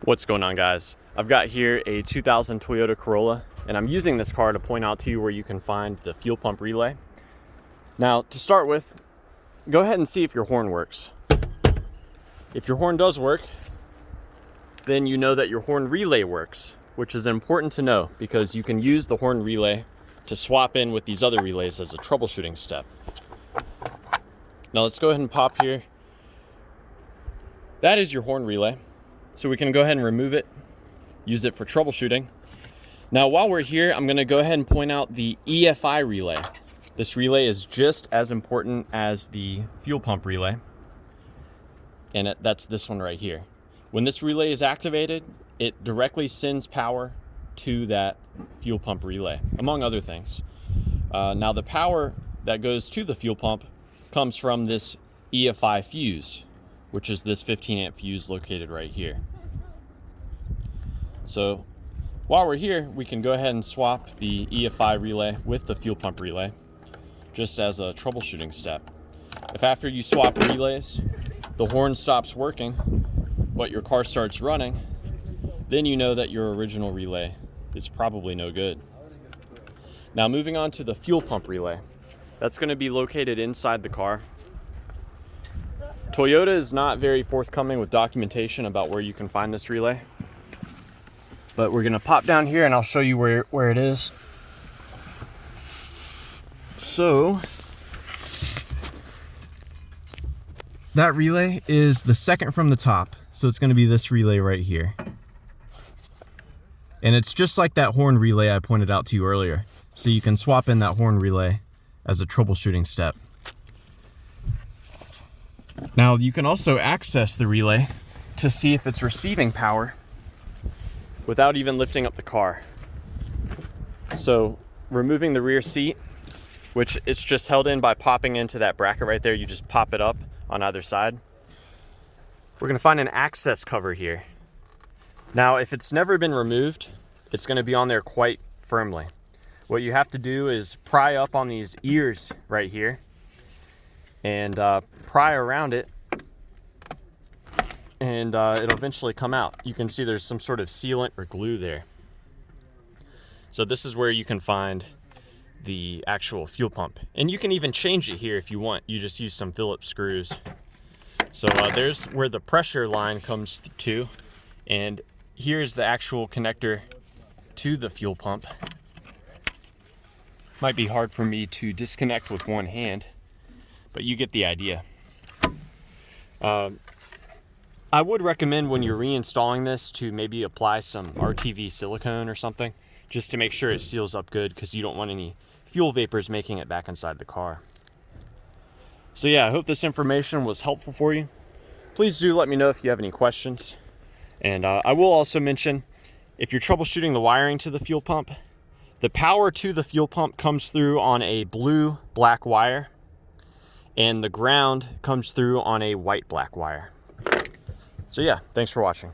What's going on, guys? I've got here a 2000 Toyota Corolla, and I'm using this car to point out to you where you can find the fuel pump relay. Now, to start with, go ahead and see if your horn works. If your horn does work, then you know that your horn relay works, which is important to know because you can use the horn relay to swap in with these other relays as a troubleshooting step. Now let's go ahead and pop here. That is your horn relay. So we can go ahead and remove it, use it for troubleshooting. Now while we're here, I'm gonna go ahead and point out the EFI relay. This relay is just as important as the fuel pump relay. And that's this one right here. When this relay is activated, it directly sends power to that fuel pump relay, among other things. Now the power that goes to the fuel pump comes from this EFI fuse, which is this 15 amp fuse located right here. So while we're here, we can go ahead and swap the EFI relay with the fuel pump relay, just as a troubleshooting step. If after you swap relays, the horn stops working, but your car starts running, then you know that your original relay is probably no good. Now moving on to the fuel pump relay. That's going to be located inside the car. Toyota is not very forthcoming with documentation about where you can find this relay. But we're going to pop down here and I'll show you where it is. So that relay is the second from the top. So it's going to be this relay right here. And it's just like that horn relay I pointed out to you earlier. So you can swap in that horn relay as a troubleshooting step. Now you can also access the relay to see if it's receiving power without even lifting up the car. So removing the rear seat, which it's just held in by popping into that bracket right there, you just pop it up on either side. We're gonna find an access cover here. Now if it's never been removed, it's gonna be on there quite firmly. What you have to do is pry up on these ears right here and pry around it, and it'll eventually come out. You can see there's some sort of sealant or glue there. So this is where you can find the actual fuel pump. And you can even change it here if you want. You just use some Phillips screws. So there's where the pressure line comes to, and here's the actual connector to the fuel pump. Might be hard for me to disconnect with one hand, but you get the idea. I would recommend when you're reinstalling this to maybe apply some RTV silicone or something, just to make sure it seals up good, because you don't want any fuel vapors making it back inside the car. So yeah, I hope this information was helpful for you. Please do let me know if you have any questions. And I will also mention, if you're troubleshooting the wiring to the fuel pump, the power to the fuel pump comes through on a blue-black wire, and the ground comes through on a white-black wire. So yeah, thanks for watching.